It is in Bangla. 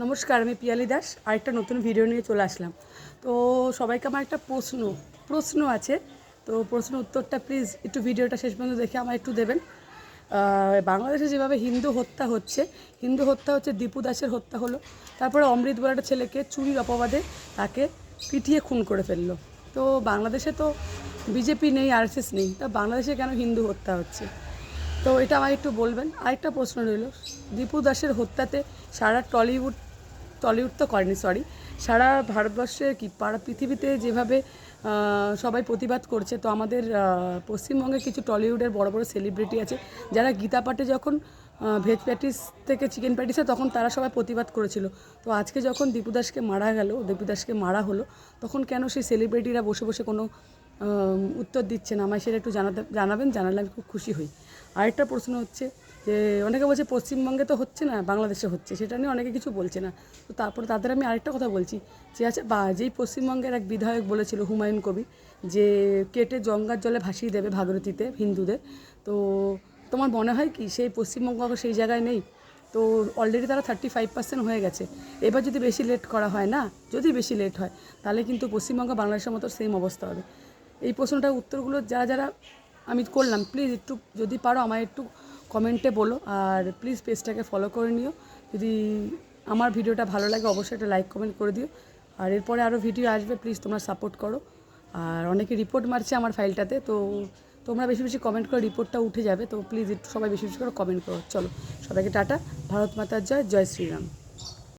নমস্কার, আমি পিয়ালি দাস আরেকটা নতুন ভিডিও নিয়ে চলে আসলাম। তো সবাইকে আমার একটা প্রশ্ন আছে। তো প্রশ্ন উত্তরটা প্লিজ একটু ভিডিওটা শেষ পর্যন্ত দেখে আমার একটু দেবেন। বাংলাদেশে যেভাবে হিন্দু হত্যা হচ্ছে, দীপু দাসের হত্যা হলো, তারপরে অমৃত বলে একটা ছেলেকে চুরির অপবাদে তাকে পিটিয়ে খুন করে ফেললো। তো বাংলাদেশে তো বিজেপি নেই, আরএসএস নেই, তা বাংলাদেশে কেন হিন্দু হত্যা হচ্ছে? তো এটা আমায় একটু বলবেন। আরেকটা প্রশ্ন রইল, দীপু দাসের হত্যাতে সারা টলিউড তো করেনি, সরি, সারা ভারতবর্ষে কি পাড়া পৃথিবীতে যেভাবে সবাই প্রতিবাদ করছে, তো আমাদের পশ্চিমবঙ্গে কিছু টলিউডের বড় বড় সেলিব্রিটি আছে যারা গীতা পাঠে যখন ভেজ প্যাটিস থেকে চিকেন প্যাটিস হয় তখন তারা সবাই প্রতিবাদ করেছিল। তো আজকে যখন দীপু দাসকে মারা হলো, তখন কেন সেই সেলিব্রিটিরা বসে বসে কোনো উত্তর দিচ্ছে না? আমায় সেটা একটু জানাবেন, জানালে আমি খুব খুশি হই। আরেকটা প্রশ্ন হচ্ছে যে অনেকে বলছে পশ্চিমবঙ্গে তো হচ্ছে না, বাংলাদেশে হচ্ছে, সেটা নিয়ে অনেকে কিছু বলছে না। তো তারপরে তাদের আমি আরেকটা কথা বলছি, যে আছে যেই পশ্চিমবঙ্গের এক বিধায়ক বলেছিল, হুমায়ুন কবির, যে কেটে গঙ্গার জলে ভাসিয়ে দেবে ভাগীরথীতে হিন্দুদের। তো তোমার মনে হয় কি সেই পশ্চিমবঙ্গ সেই জায়গায় নেই? তো অলরেডি তারা 35% হয়ে গেছে। এবার যদি বেশি লেট করা হয় না, যদি বেশি লেট হয়, তাহলে কিন্তু পশ্চিমবঙ্গ বাংলাদেশের মতো সেম অবস্থা হবে। এই প্রশ্নটার উত্তরগুলো যারা যারা আমি করলাম, প্লিজ একটু যদি পারো আমায় একটু কমেন্টে বলো, আর প্লিজ পেজটাকে ফলো করে নিও। যদি আমার ভিডিওটা ভালো লাগে অবশ্যই একটা লাইক কমেন্ট করে দিও। আর এরপরে আরও ভিডিও আসবে, প্লিজ তোমরা সাপোর্ট করো। আর অনেকে রিপোর্ট মারছে আমার ফাইলটাতে, তো তোমরা বেশি বেশি কমেন্ট করে রিপোর্টটা উঠে যাবে। তো প্লিজ একটু সবাই বেশি বেশি করে কমেন্ট করো। চলো, সবাইকে টাটা। ভারত মাতার জয়, জয় শ্রীরাম।